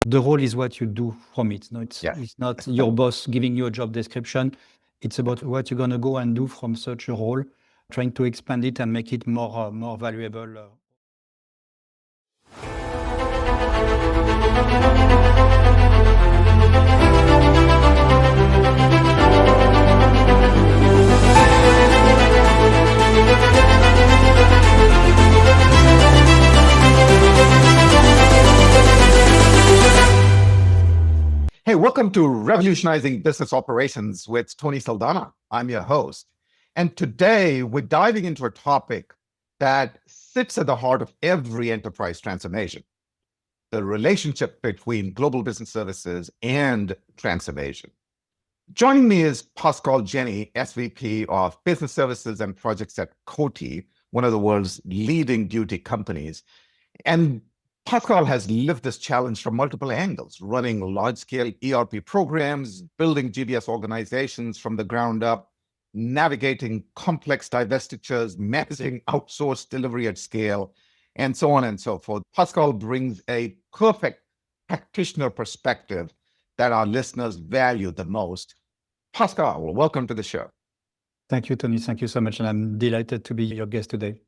The role is what you do from it. No, it's not your boss giving you a job description. It's about what you're going to go and do from such a role, trying to expand it and make it more valuable. Hey, welcome to Revolutionizing Business Operations with Tony Saldanha. I'm your host. And today we're diving into a topic that sits at the heart of every enterprise transformation: the relationship between global business services and transformation. Joining me is Pascal Jenny, SVP of Business Services and Projects at Coty, one of the world's leading beauty companies. And Pascal has lived this challenge from multiple angles, running large-scale ERP programs, building GBS organizations from the ground up, navigating complex divestitures, managing outsourced delivery at scale, and so on and so forth. Pascal brings a perfect practitioner perspective that our listeners value the most. Pascal, welcome to the show. Thank you, Tony. Thank you so much. And I'm delighted to be your guest today.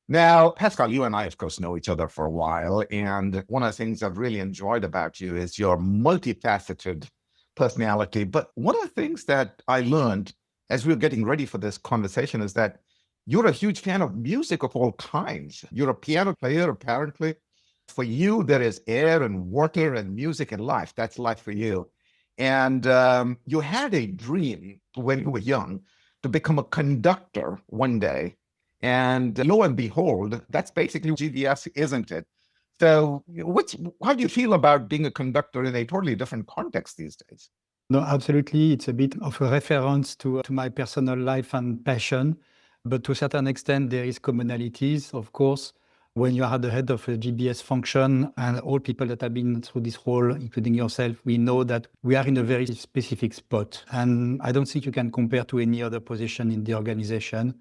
Now, Pascal, you and I, of course, know each other for a while. And one of the things I've really enjoyed about you is your multifaceted personality. But one of the things that I learned as we were getting ready for this conversation is that you're a huge fan of music of all kinds. You're a piano player, apparently. For you, there is air and water and music and life. That's life for you. And you had a dream when you were young to become a conductor one day. And lo and behold, that's basically GBS, isn't it? So how do you feel about being a conductor in a totally different context these days? No, absolutely. It's a bit of a reference to my personal life and passion. But to a certain extent, there is commonalities, of course. When you are the head of a GBS function and all people that have been through this role, including yourself, we know that we are in a very specific spot. And I don't think you can compare to any other position in the organization,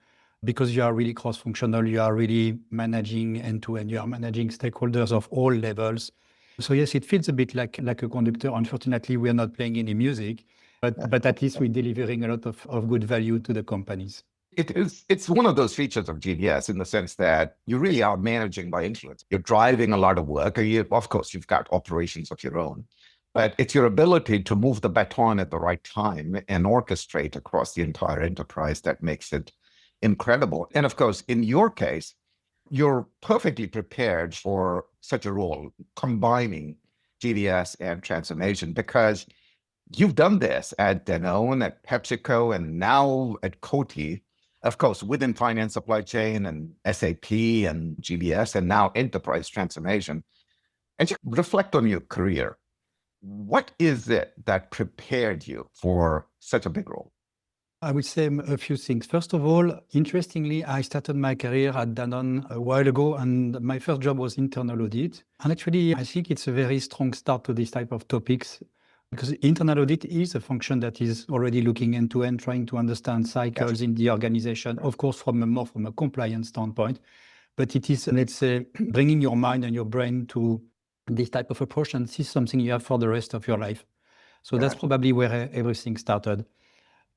because you are really cross-functional, you are really managing end-to-end, you are managing stakeholders of all levels. So yes, it feels a bit like a conductor. Unfortunately, we are not playing any music, but at least we're delivering a lot of good value to the companies. It's one of those features of GBS in the sense that you really are managing by influence. You're driving a lot of work. Of course, you've got operations of your own, but it's your ability to move the baton at the right time and orchestrate across the entire enterprise that makes it incredible. And of course, in your case, you're perfectly prepared for such a role, combining GBS and transformation, because you've done this at Danone, at PepsiCo, and now at Coty, of course, within finance, supply chain, and SAP and GBS, and now enterprise transformation. And just reflect on your career. What is it that prepared you for such a big role? I would say a few things. First of all, interestingly, I started my career at Danone a while ago, and my first job was internal audit. And actually, I think it's a very strong start to this type of topics, because internal audit is a function that is already looking end-to-end, trying to understand cycles in the organization, of course, from a compliance standpoint. But it is, let's say, bringing your mind and your brain to this type of approach, and this is something you have for the rest of your life. So that's probably where everything started.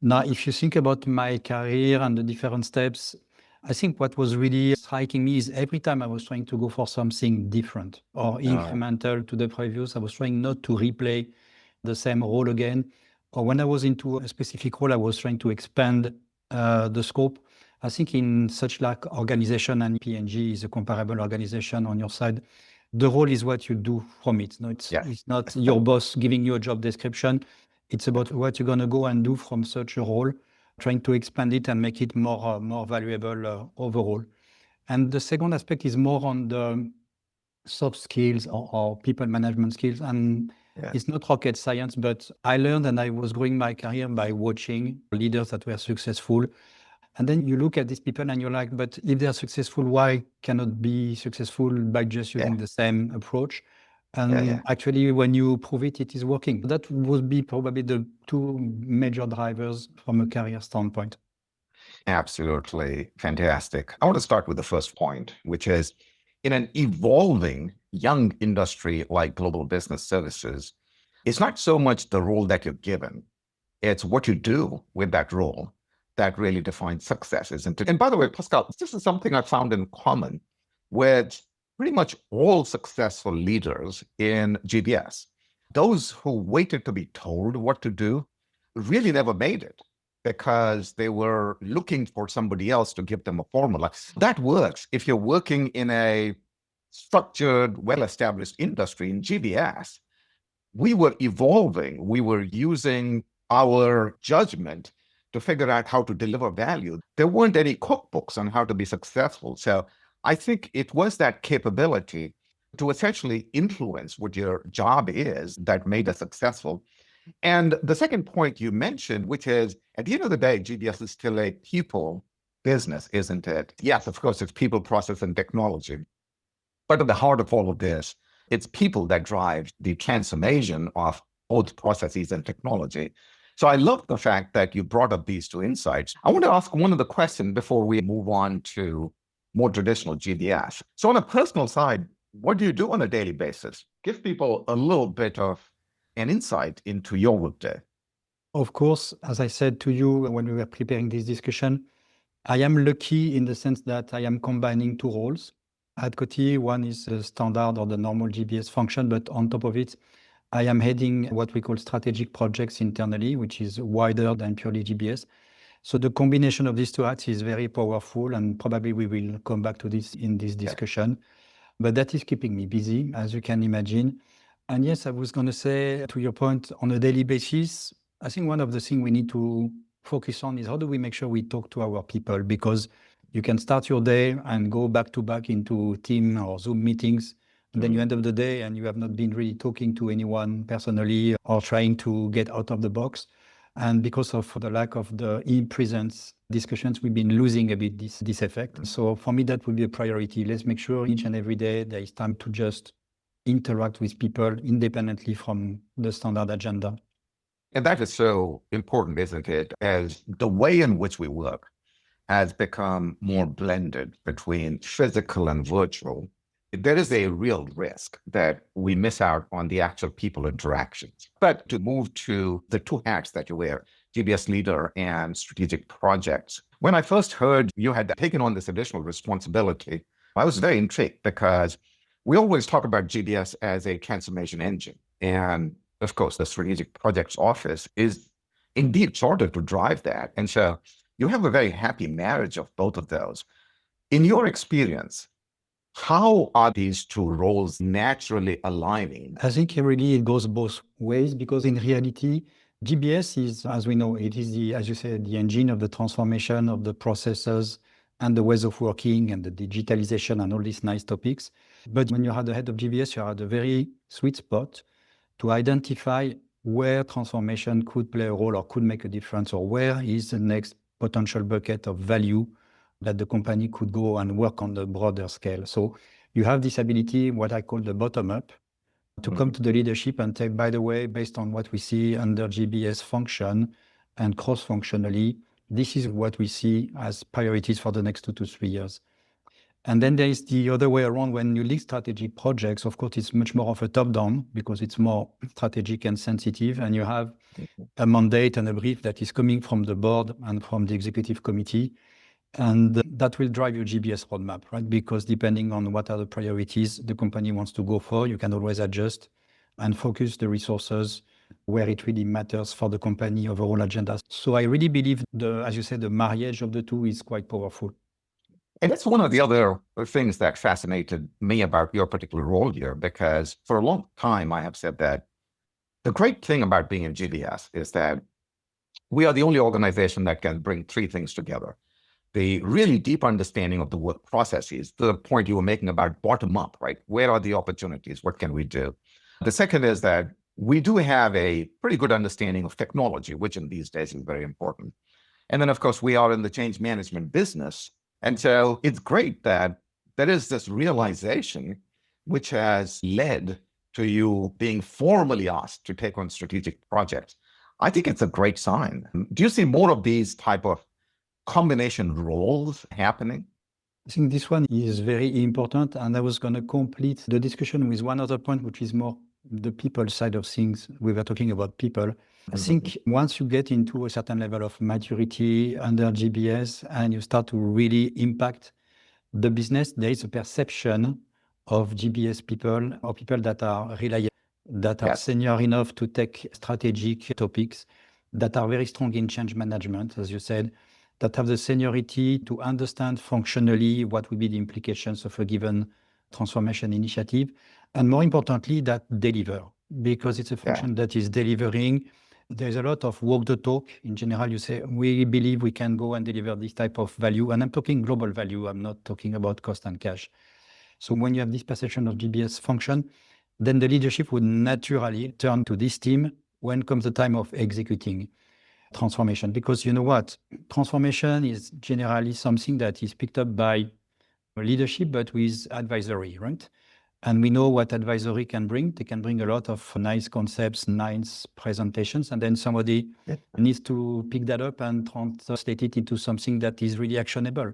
Now, if you think about my career and the different steps, I think what was really striking me is every time I was trying to go for something different or incremental to the previous, I was trying not to replay the same role again. Or when I was into a specific role, I was trying to expand the scope. I think in such like organization, and P&G is a comparable organization on your side, the role is what you do from it. No, it's not your boss giving you a job description. It's about what you're going to go and do from such a role, trying to expand it and make it more valuable overall. And the second aspect is more on the soft skills or people management skills. And it's not rocket science, but I learned, and I was growing my career by watching leaders that were successful. And then you look at these people and you're like, but if they're successful, why cannot be successful by just using the same approach? And actually, when you prove it, it is working. That would be probably the two major drivers from a career standpoint. Absolutely fantastic. I want to start with the first point, which is in an evolving young industry like global business services, it's not so much the role that you're given, it's what you do with that role that really defines success, isn't it? And by the way, Pascal, this is something I found in common with pretty much all successful leaders in GBS. Those who waited to be told what to do really never made it because they were looking for somebody else to give them a formula. That works if you're working in a structured, well-established industry. In GBS, we were evolving. We were using our judgment to figure out how to deliver value. There weren't any cookbooks on how to be successful. So I think it was that capability to essentially influence what your job is that made us successful. And the second point you mentioned, which is at the end of the day, GBS is still a people business, isn't it? Yes, of course, it's people, process, and technology. But at the heart of all of this, it's people that drive the transformation of both processes and technology. So I love the fact that you brought up these two insights. I want to ask one other question before we move on to more traditional GBS. So on a personal side, what do you do on a daily basis? Give people a little bit of an insight into your workday. Of course, as I said to you when we were preparing this discussion, I am lucky in the sense that I am combining two roles. At Coty, one is the standard or the normal GBS function, but on top of it, I am heading what we call strategic projects internally, which is wider than purely GBS. So the combination of these two hats is very powerful, and probably we will come back to this in this discussion. But that is keeping me busy, as you can imagine. And yes, I was going to say, to your point, on a daily basis, I think one of the things we need to focus on is how do we make sure we talk to our people? Because you can start your day and go back to back into team or Zoom meetings. And then you end up the day and you have not been really talking to anyone personally or trying to get out of the box. And because of the lack of the in-presence discussions, we've been losing a bit this effect. So for me, that would be a priority. Let's make sure each and every day there is time to just interact with people independently from the standard agenda. And that is so important, isn't it? As the way in which we work has become more blended between physical and virtual, there is a real risk that we miss out on the actual people interactions. But to move to the two hats that you wear, GBS leader and strategic projects, when I first heard you had taken on this additional responsibility, I was very intrigued because we always talk about GBS as a transformation engine. And of course, the strategic projects office is indeed chartered to drive that. And so you have a very happy marriage of both of those. In your experience, how are these two roles naturally aligning? I think really it goes both ways because in reality, GBS is, as we know, it is the, as you said, the engine of the transformation of the processes and the ways of working and the digitalization and all these nice topics. But when you're at the head of GBS, you're at a very sweet spot to identify where transformation could play a role or could make a difference, or where is the next potential bucket of value that the company could go and work on the broader scale. So you have this ability, what I call the bottom up, to come to the leadership and say, by the way, based on what we see under GBS function and cross-functionally, this is what we see as priorities for the next 2 to 3 years. And then there is the other way around. When you lead strategic projects, of course, it's much more of a top-down because it's more strategic and sensitive, and you have a mandate and a brief that is coming from the board and from the executive committee. And that will drive your GBS roadmap, right? Because depending on what are the priorities the company wants to go for, you can always adjust and focus the resources where it really matters for the company overall agenda. So I really believe as you said, the marriage of the two is quite powerful. And that's one of the other things that fascinated me about your particular role here, because for a long time, I have said that the great thing about being in GBS is that we are the only organization that can bring three things together. The really deep understanding of the work processes, to the point you were making about bottom up, right? Where are the opportunities? What can we do? The second is that we do have a pretty good understanding of technology, which in these days is very important. And then, of course, we are in the change management business. And so it's great that there is this realization which has led to you being formally asked to take on strategic projects. I think it's a great sign. Do you see more of these type of combination roles happening? I think this one is very important, and I was going to complete the discussion with one other point, which is more the people side of things. We were talking about people. I think once you get into a certain level of maturity under GBS and you start to really impact the business, there is a perception of GBS people or people that are reliable, that are senior enough to take strategic topics, that are very strong in change management, as you said, that have the seniority to understand functionally what will be the implications of a given transformation initiative, and more importantly, that deliver, because it's a function that is delivering. There's a lot of walk the talk. In general, you say, we believe we can go and deliver this type of value. And I'm talking global value. I'm not talking about cost and cash. So when you have this perception of GBS function, then the leadership would naturally turn to this team when comes the time of executing transformation. Because you know what? Transformation is generally something that is picked up by leadership, but with advisory, right? And we know what advisory can bring. They can bring a lot of nice concepts, nice presentations, and then somebody needs to pick that up and translate it into something that is really actionable.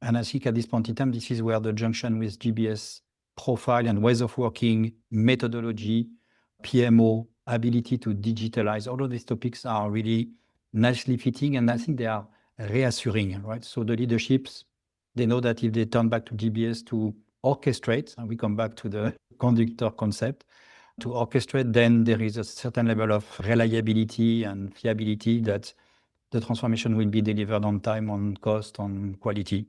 And I think at this point in time, this is where the junction with GBS profile and ways of working, methodology, PMO, ability to digitalize, all of these topics are really nicely fitting, and I think they are reassuring, right? So the leaderships, they know that if they turn back to GBS to orchestrate, and we come back to the conductor concept, to orchestrate, then there is a certain level of reliability and fiability that the transformation will be delivered on time, on cost, on quality.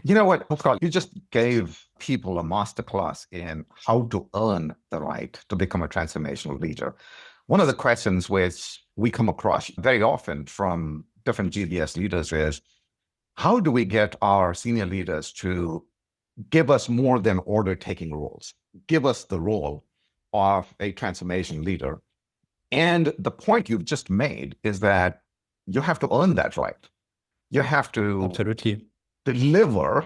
You know what, Pascal, you just gave people a masterclass in how to earn the right to become a transformational leader. One of the questions which we come across very often from different GBS leaders is, how do we get our senior leaders to give us more than order-taking roles? Give us the role of a transformation leader. And the point you've just made is that you have to earn that right. You have to Absolutely deliver,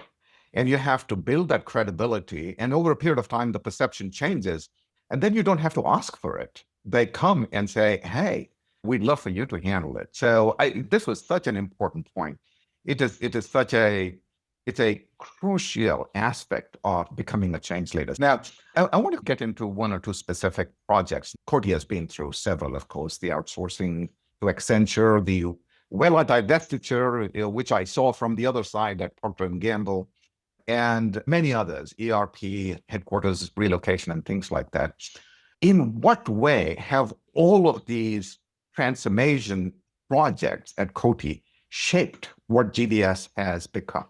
and you have to build that credibility. And over a period of time, the perception changes, and then you don't have to ask for it. They come and say, hey, we'd love for you to handle it. So this was such an important point. It's a crucial aspect of becoming a change leader. Now, I want to get into one or two specific projects. Coty has been through several, of course, the outsourcing to Accenture, the Wella divestiture, which I saw from the other side at Procter & Gamble, and many others, ERP, headquarters relocation, and things like that. In what way have all of these transformation projects at Coty shaped what GBS has become?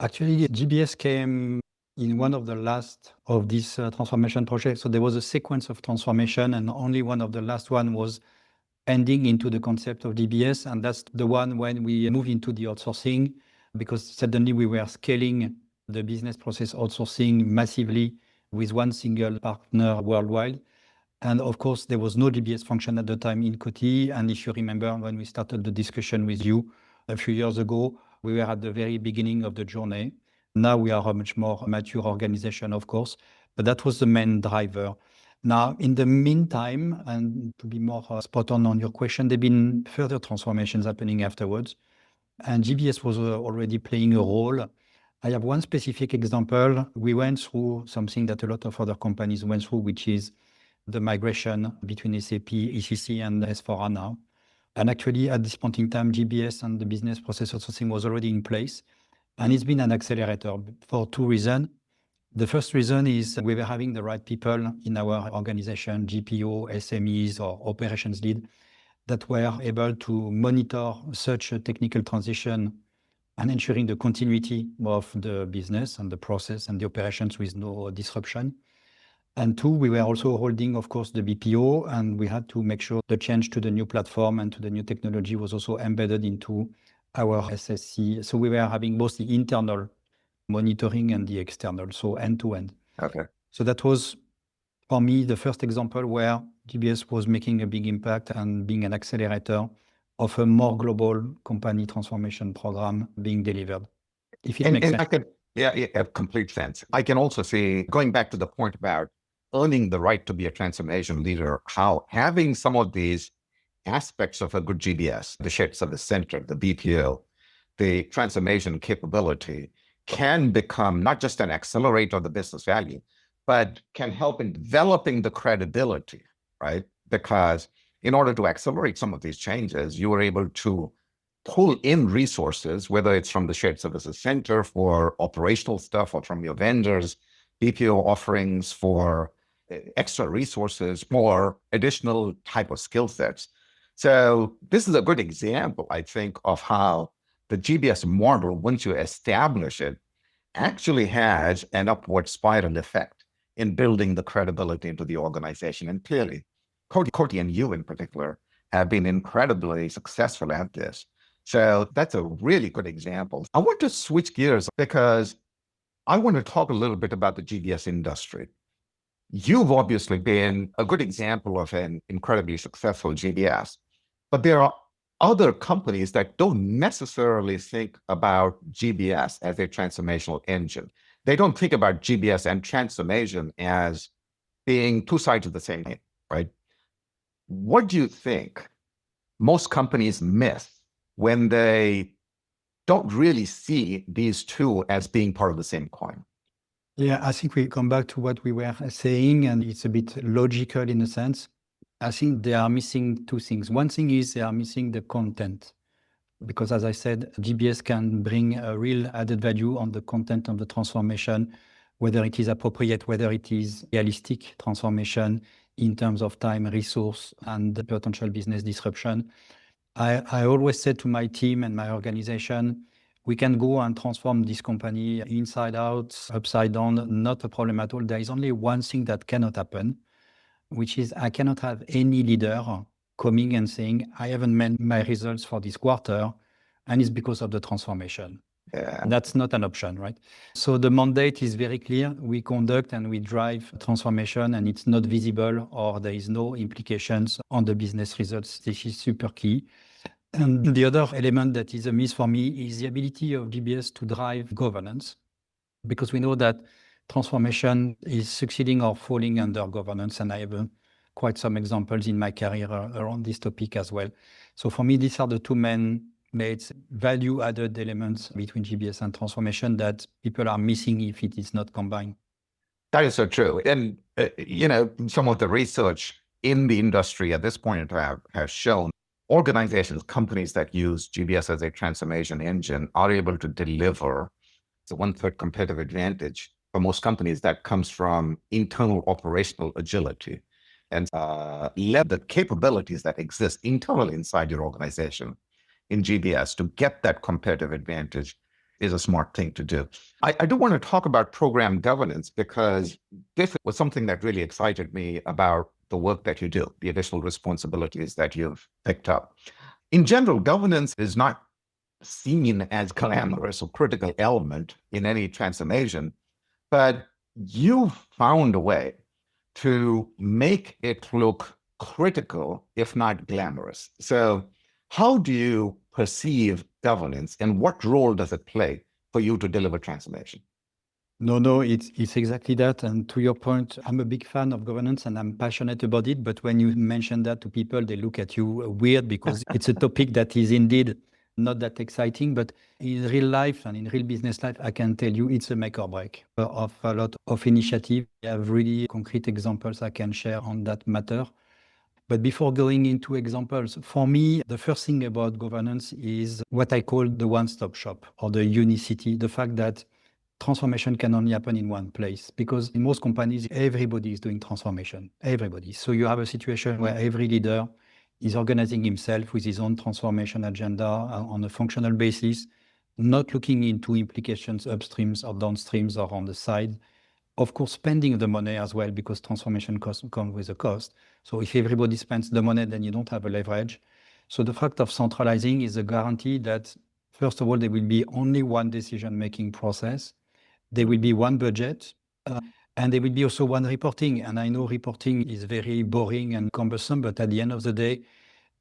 Actually, GBS came in one of the last of these transformation projects. So there was a sequence of transformation, and only one of the last one was ending into the concept of GBS. And that's the one when we moved into the outsourcing, because suddenly we were scaling the business process outsourcing massively with one single partner worldwide. And of course, there was no GBS function at the time in Coty. And if you remember, when we started the discussion with you a few years ago, we were at the very beginning of the journey. Now we are a much more mature organization, of course, but that was the main driver. Now, in the meantime, and to be more spot on your question, there have been further transformations happening afterwards. And GBS was already playing a role. I have one specific example. We went through something that a lot of other companies went through, which is the migration between SAP, ECC, and S/4HANA. And actually, at this point in time, GBS and the business process outsourcing was already in place. And it's been an accelerator for two reasons. The first reason is we were having the right people in our organization, GPO, SMEs, or operations lead, that were able to monitor such a technical transition and ensuring the continuity of the business and the process and the operations with no disruption. And two, we were also holding, of course, the BPO, and we had to make sure the change to the new platform and to the new technology was also embedded into our SSC. So we were having both the internal monitoring and the external, so end to end. Okay. So that was, for me, the first example where GBS was making a big impact and being an accelerator of a more global company transformation program being delivered. If it makes sense. Yeah, complete sense. I can also see, going back to the point about earning the right to be a transformation leader, how having some of these aspects of a good GBS, the shared service center, the BPO, the transformation capability can become not just an accelerator of the business value, but can help in developing the credibility, right? Because in order to accelerate some of these changes, you were able to pull in resources, whether it's from the shared services center for operational stuff or from your vendors, BPO offerings for extra resources, more additional type of skill sets. So this is a good example, I think, of how the GBS model, once you establish it, actually has an upward spiral effect in building the credibility into the organization. And clearly, Coty and you in particular have been incredibly successful at this. So that's a really good example. I want to switch gears because I want to talk a little bit about the GBS industry. You've obviously been a good example of an incredibly successful GBS, but there are other companies that don't necessarily think about GBS as a transformational engine. They don't think about GBS and transformation as being two sides of the same thing, right? What do you think most companies miss when they don't really see these two as being part of the same coin? Yeah, I think we come back to what we were saying, and it's a bit logical in a sense. I think they are missing two things. One thing is they are missing the content, because as I said, GBS can bring a real added value on the content of the transformation, whether it is appropriate, whether it is realistic transformation in terms of time, resource, and the potential business disruption. I always said to my team and my organization, we can go and transform this company inside out, upside down, not a problem at all. There is only one thing that cannot happen, which is I cannot have any leader coming and saying, I haven't met my results for this quarter, and it's because of the transformation. Yeah. That's not an option, right? So the mandate is very clear. We conduct and we drive transformation, and it's not visible or there is no implications on the business results. This is super key. And the other element that is a miss for me is the ability of GBS to drive governance, because we know that transformation is succeeding or falling under governance. And I have quite some examples in my career around this topic as well. So for me, these are the two main value added elements between GBS and transformation that people are missing if it is not combined. That is so true. And, some of the research in the industry at this point in time has shown organizations, companies that use GBS as a transformation engine are able to deliver the 1/3 competitive advantage for most companies that comes from internal operational agility and the capabilities that exist internally inside your organization in GBS to get that competitive advantage is a smart thing to do. I do want to talk about program governance because this was something that really excited me about the work that you do, the additional responsibilities that you've picked up. In general, governance is not seen as glamorous or critical element in any transformation, but you've found a way to make it look critical, if not glamorous. So how do you perceive governance and what role does it play for you to deliver transformation? No, it's exactly that. And to your point, I'm a big fan of governance and I'm passionate about it. But when you mention that to people, they look at you weird because it's a topic that is indeed not that exciting. But in real life and in real business life, I can tell you it's a make or break of a lot of initiative. I have really concrete examples I can share on that matter. But before going into examples, for me, the first thing about governance is what I call the one-stop shop or the unicity, the fact that transformation can only happen in one place, because in most companies, everybody is doing transformation, everybody. So you have a situation where every leader is organizing himself with his own transformation agenda on a functional basis, not looking into implications upstreams or downstreams or on the side. Of course, spending the money as well, because transformation comes with a cost. So if everybody spends the money, then you don't have a leverage. So the fact of centralizing is a guarantee that, first of all, there will be only one decision-making process. There will be one budget, and there will be also one reporting. And I know reporting is very boring and cumbersome, but at the end of the day,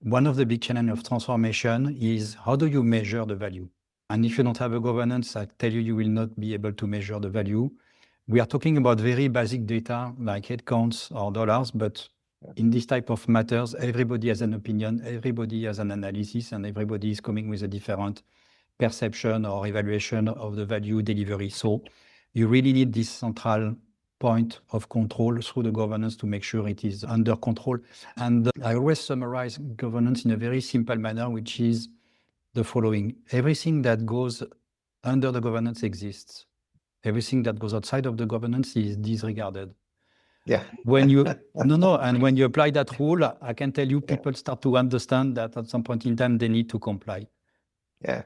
one of the big challenges of transformation is how do you measure the value? And if you don't have a governance, I tell you, you will not be able to measure the value. We are talking about very basic data like headcounts or dollars, but in this type of matters, everybody has an opinion, everybody has an analysis, and everybody is coming with a different perception or evaluation of the value delivery. So you really need this central point of control through the governance to make sure it is under control. And I always summarize governance in a very simple manner, which is the following. Everything that goes under the governance exists. Everything that goes outside of the governance is disregarded. Yeah. When you and when you apply that rule, I can tell you people start to understand that at some point in time they need to comply. Yeah.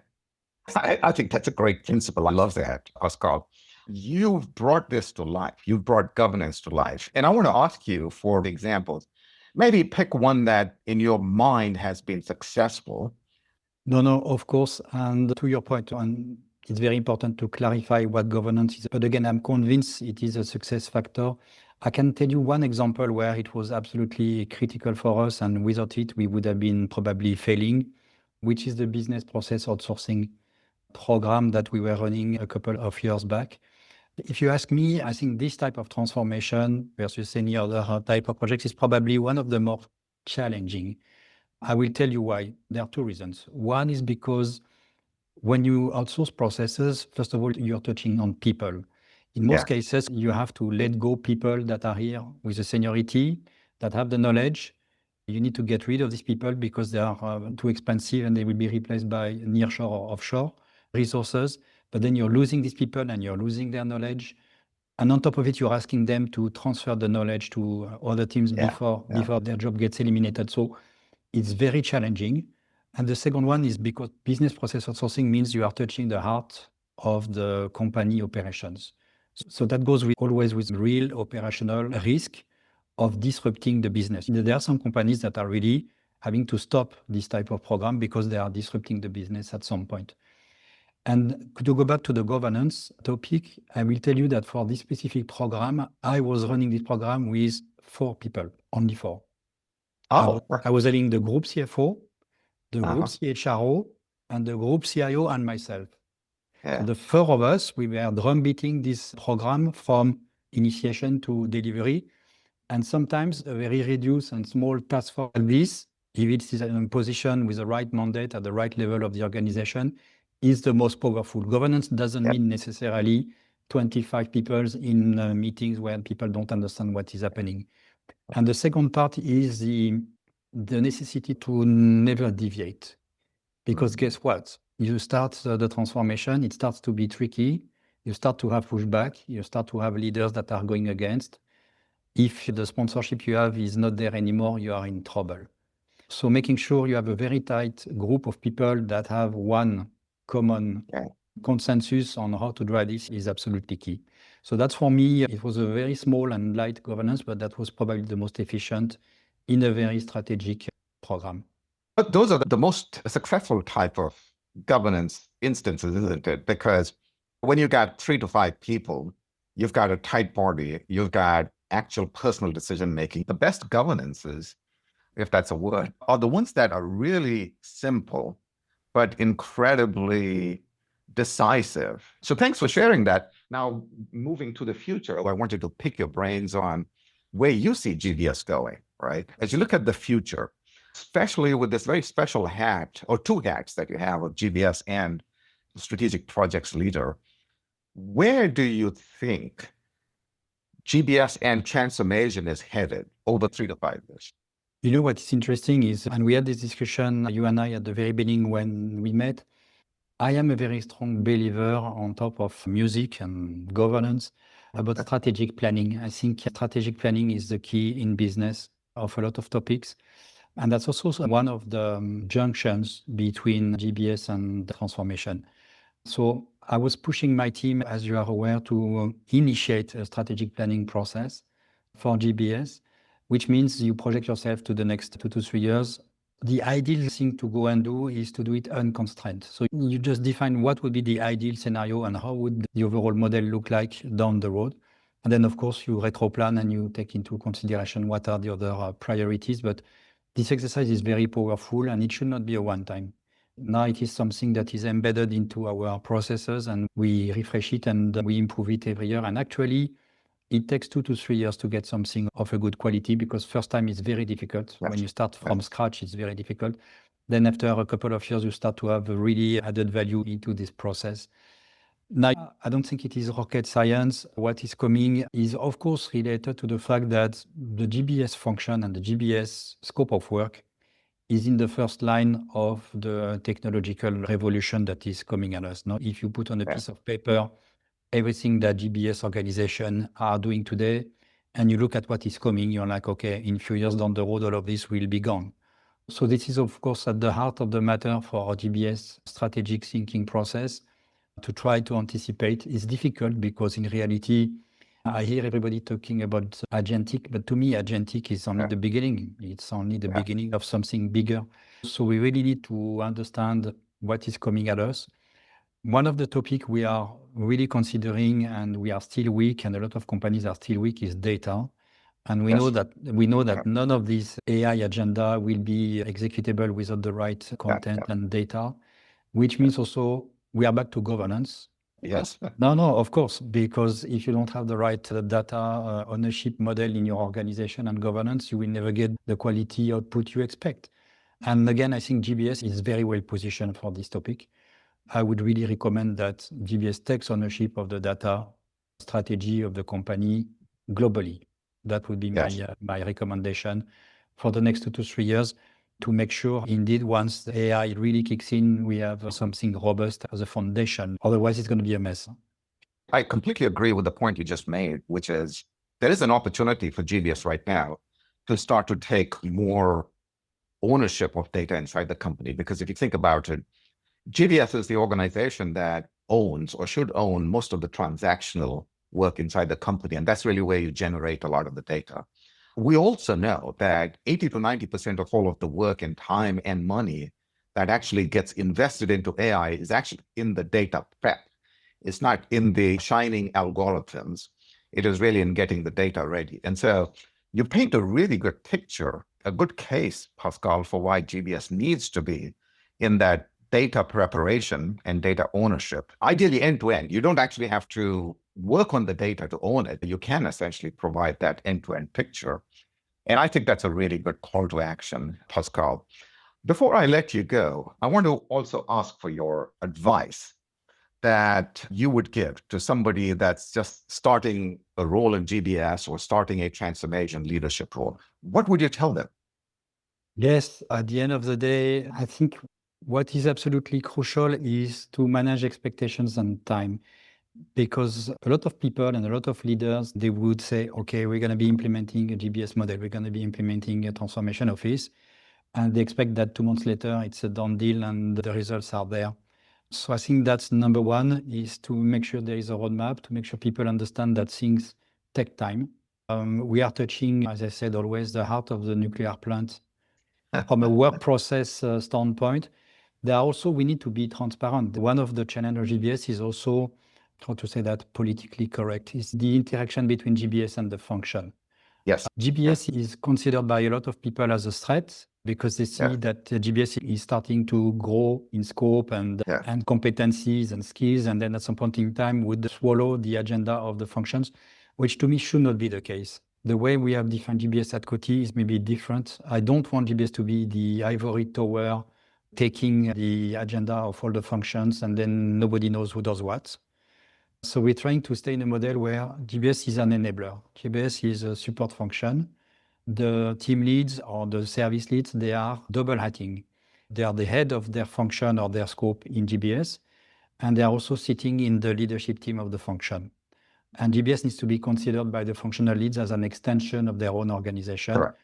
I think that's a great principle. I love that, Pascal. You've brought this to life. You've brought governance to life. And I want to ask you for the examples. Maybe pick one that in your mind has been successful. No, of course. And to your point, and it's very important to clarify what governance is. But again, I'm convinced it is a success factor. I can tell you one example where it was absolutely critical for us, and without it, we would have been probably failing, which is the business process outsourcing program that we were running a couple of years back. If you ask me, I think this type of transformation versus any other type of project is probably one of the more challenging. I will tell you why. There are two reasons. One is because when you outsource processes, first of all, you're touching on people. In most cases, you have to let go people that are here with the seniority, that have the knowledge. You need to get rid of these people because they are too expensive and they will be replaced by nearshore or offshore resources. But then you're losing these people and you're losing their knowledge. And on top of it, you're asking them to transfer the knowledge to other teams before their job gets eliminated. So it's very challenging. And the second one is because business process outsourcing means you are touching the heart of the company operations. So that goes always with real operational risk of disrupting the business. There are some companies that are really having to stop this type of program because they are disrupting the business at some point. And to go back to the governance topic, I will tell you that for this specific program, I was running this program with 4 people, only 4. I was having the group CFO, the group CHRO, and the group CIO and myself. So the 4 of us, we were drum beating this program from initiation to delivery. And sometimes a very reduced and small task force like this, if it is in a position with the right mandate at the right level of the organization, is the most powerful. Governance doesn't mean necessarily 25 people in meetings where people don't understand what is happening. And the second part is the necessity to never deviate. Because guess what? You start the transformation, it starts to be tricky. You start to have pushback. You start to have leaders that are going against. If the sponsorship you have is not there anymore, you are in trouble. So making sure you have a very tight group of people that have one common consensus on how to drive this is absolutely key. So that's for me, it was a very small and light governance, but that was probably the most efficient in a very strategic program. But those are the most successful type of governance instances, isn't it? Because when you got 3 to 5 people, you've got a tight body, you've got actual personal decision-making. The best governances, if that's a word, are the ones that are really simple, but incredibly decisive. So thanks for sharing that. Now, moving to the future, I wanted to pick your brains on where you see GBS going, right? As you look at the future, especially with this very special hat or 2 hats that you have of GBS and strategic projects leader, where do you think GBS and transformation is headed over 3 to 5 years? You know what is interesting is, and we had this discussion, you and I, at the very beginning when we met, I am a very strong believer on top of music and governance about strategic planning. I think strategic planning is the key in business of a lot of topics. And that's also one of the junctions between GBS and transformation. So I was pushing my team, as you are aware, to initiate a strategic planning process for GBS, which means you project yourself to the next 2 to 3 years. The ideal thing to go and do is to do it unconstrained. So you just define what would be the ideal scenario and how would the overall model look like down the road. And then, of course, you retro plan and you take into consideration what are the other priorities. But this exercise is very powerful and it should not be a one-time. Now it is something that is embedded into our processes and we refresh it and we improve it every year. And actually, it takes 2 to 3 years to get something of a good quality because first time is very difficult. When you start from scratch, it's very difficult. Then after a couple of years, you start to have a really added value into this process. Now, I don't think it is rocket science. What is coming is, of course, related to the fact that the GBS function and the GBS scope of work is in the first line of the technological revolution that is coming at us. Now, if you put on a piece of paper everything that GBS organizations are doing today, and you look at what is coming, you're like, okay, in a few years down the road, all of this will be gone. So this is, of course, at the heart of the matter for our GBS strategic thinking process. To try to anticipate is difficult because in reality, I hear everybody talking about agentic, but to me, agentic is only the beginning. It's only the beginning of something bigger. So we really need to understand what is coming at us. One of the topics we are really considering, and we are still weak, and a lot of companies are still weak, is data. And we know that none of this AI agenda will be executable without the right content and data, which means also we are back to governance. Yes. No, of course, because if you don't have the right data ownership model in your organization and governance, you will never get the quality output you expect. And again, I think GBS is very well positioned for this topic. I would really recommend that GBS takes ownership of the data strategy of the company globally. That would be my recommendation for the next 2 to 3 years, to make sure indeed once the AI really kicks in, we have something robust as a foundation. Otherwise, it's going to be a mess. I completely agree with the point you just made, which is there is an opportunity for GBS right now to start to take more ownership of data inside the company. Because if you think about it, GBS is the organization that owns or should own most of the transactional work inside the company. And that's really where you generate a lot of the data. We also know that 80 to 90% of all of the work and time and money that actually gets invested into AI is actually in the data prep. It's not in the shining algorithms. It is really in getting the data ready. And so you paint a really good picture, a good case, Pascal, for why GBS needs to be in that data preparation and data ownership, ideally end to end. You don't actually have to work on the data to own it. You can essentially provide that end-to-end picture. And I think that's a really good call to action, Pascal. Before I let you go, I want to also ask for your advice that you would give to somebody that's just starting a role in GBS or starting a transformation leadership role. What would you tell them? Yes, at the end of the day, I think what is absolutely crucial is to manage expectations and time. Because a lot of people and a lot of leaders, they would say, okay, we're going to be implementing a GBS model. We're going to be implementing a transformation office. And they expect that 2 months later, it's a done deal and the results are there. So I think that's number one, is to make sure there is a roadmap, to make sure people understand that things take time. We are touching, as I said, always the heart of the nuclear plant from a work process standpoint. There are also, we need to be transparent. One of the challenges of GBS is also, how to say that politically correct, is the interaction between GBS and the function. Yes. GBS is considered by a lot of people as a threat because they see that GBS is starting to grow in scope and competencies and skills, and then at some point in time would swallow the agenda of the functions, which to me should not be the case. The way we have defined GBS at Coty is maybe different. I don't want GBS to be the ivory tower taking the agenda of all the functions and then nobody knows who does what. So we're trying to stay in a model where GBS is an enabler. GBS is a support function. The team leads or the service leads, they are double hatting. They are the head of their function or their scope in GBS, and they are also sitting in the leadership team of the function. And GBS needs to be considered by the functional leads as an extension of their own organization. Correct.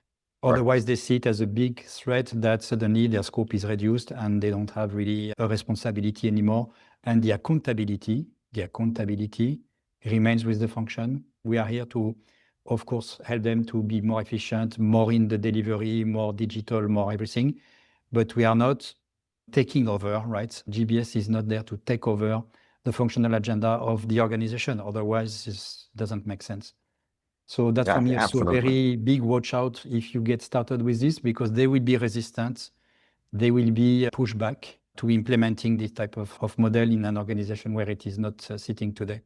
Otherwise, they see it as a big threat that suddenly their scope is reduced and they don't have really a responsibility anymore. And the accountability remains with the function. We are here to, of course, help them to be more efficient, more in the delivery, more digital, more everything. But we are not taking over, right? GBS is not there to take over the functional agenda of the organization. Otherwise, this doesn't make sense. So that's for me also a very big watch out if you get started with this, because they will be resistant. They will be pushed back to implementing this type of model in an organization where it is not sitting today.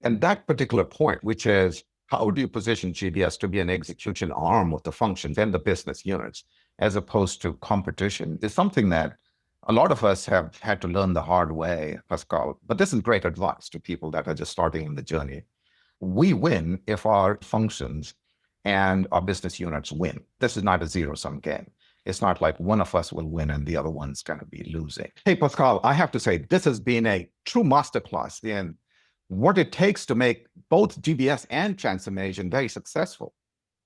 And that particular point, which is how do you position GBS to be an execution arm of the functions and the business units? as opposed to competition is something that a lot of us have had to learn the hard way, Pascal. But this is great advice to people that are just starting in the journey. We win if our functions and our business units win. This is not a zero-sum game. It's not like one of us will win and the other one's going to be losing. Hey, Pascal, I have to say, this has been a true masterclass in what it takes to make both GBS and transformation very successful.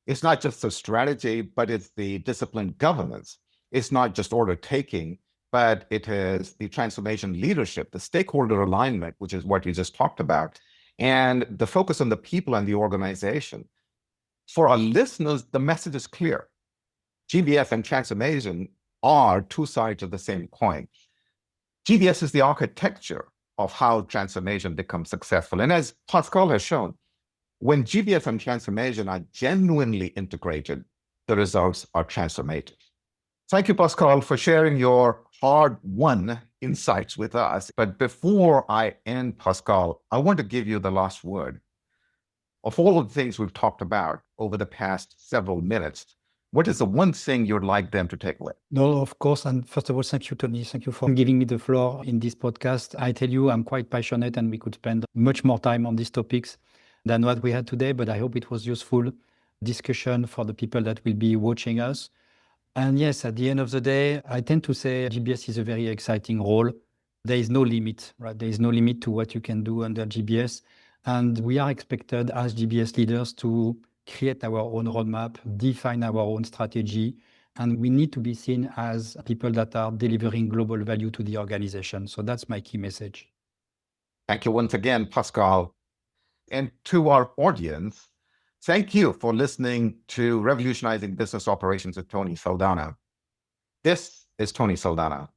It's not just the strategy, but it's the disciplined governance. It's not just order taking, but it is the transformation leadership, the stakeholder alignment, which is what you just talked about, and the focus on the people and the organization. For our listeners, the message is clear. GBS and transformation are two sides of the same coin. GBS is the architecture of how transformation becomes successful. And as Pascal has shown, when GBS and transformation are genuinely integrated, the results are transformative. Thank you, Pascal, for sharing your hard-won insights with us. But before I end, Pascal, I want to give you the last word. Of all of the things we've talked about over the past several minutes, what is the one thing you'd like them to take away? No, of course. And first of all, thank you, Tony. Thank you for giving me the floor in this podcast. I tell you, I'm quite passionate and we could spend much more time on these topics than what we had today, but I hope it was useful discussion for the people that will be watching us. And yes, at the end of the day, I tend to say GBS is a very exciting role. There is no limit, right? There is no limit to what you can do under GBS. And we are expected as GBS leaders to create our own roadmap, define our own strategy, and we need to be seen as people that are delivering global value to the organization. So that's my key message. Thank you once again, Pascal. And to our audience, thank you for listening to Revolutionizing Business Operations with Tony Saldanha. This is Tony Saldanha.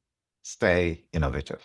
Stay innovative.